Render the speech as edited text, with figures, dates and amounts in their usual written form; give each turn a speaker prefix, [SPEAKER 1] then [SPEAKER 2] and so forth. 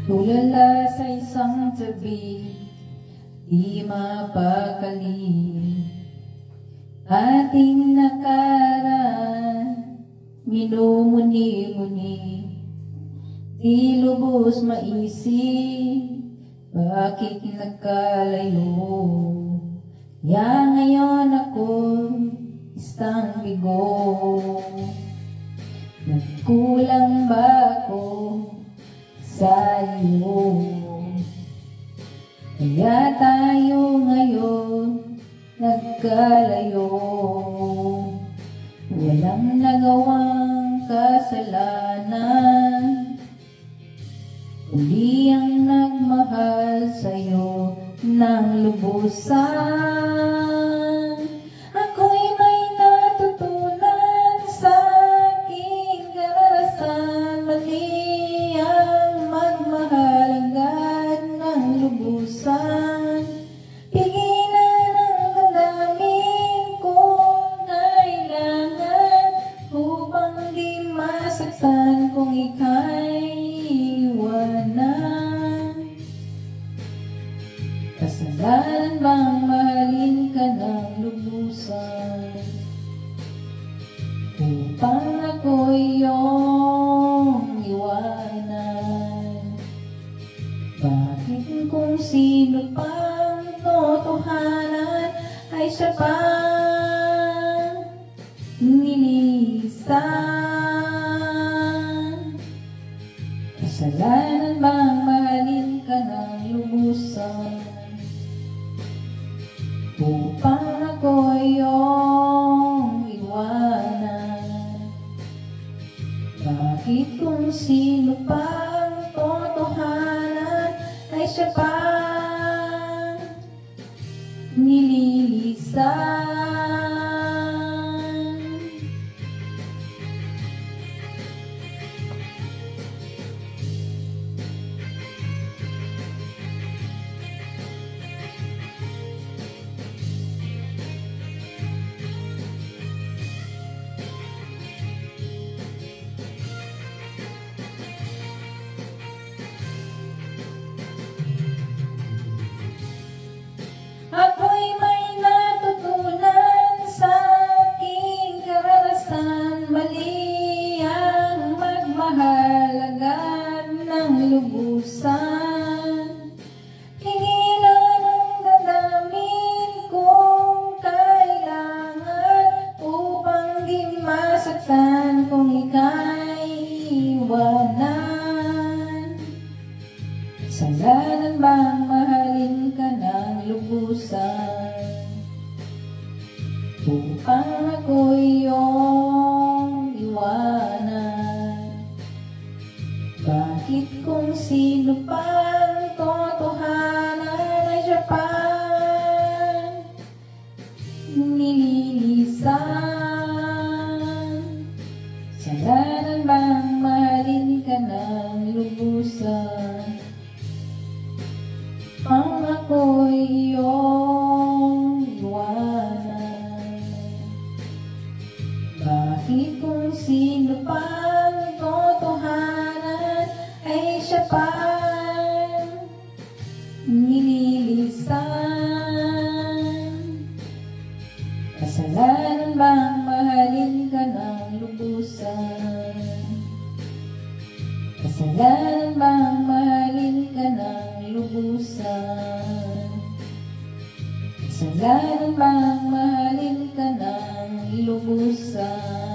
[SPEAKER 1] Tulala sa isang tabi, di mapakali. Ating nakaraan, minumuni-muni. Di lubos maisip, bakit nagkalayo? Ya ngayon ako'y isang bigo. Nagkulang ba ako sa iyo? Kaya tayo ngayon nagkalayo. Walang nagawang kasalanan, kundi ang nagmahal sa'yo ng lubusan. Ako'y may natutunan sa aking karanasan. Mali ang magmahal agad ng lubusan. Pigilan ang damdamin kung kailangan, upang di masaktan kung ika'y iwanan. Kasalanan bang mahalin ka ng lubusan, upang ako'y iyong iwanan? Bakit kung sino pang totohanan ay siya pang nilisan? Kasalanan bang mahalin ka ng lubusan, upang ako'y iyong iwanan? Bakit kung sino pang totohanan ay siya pang nililisan? Ako'y may natutunan sa aking karanasan. Mali ang magmahal agad ng lubusan. Pigilan ang damdamin kung kailangan, upang di masaktan kung ika'y iwanan. Kasalanan bang mahalin ka ng lubusan, upang ako'y iyong iwanan? Bakit kung sino pang totohanan ay siya pang nililisan? Kasalanan bang mahalin ka ng lubusan, ang ako'y iyong iwanan? Bakit kung sino pang totohanan ay siya pang nililisan? Kasalanan bang mahalin ka ng lubusan? Kasalanan bang mahalin ka ng lubusan? Kasalanan bang mahalin ka ng lubusan?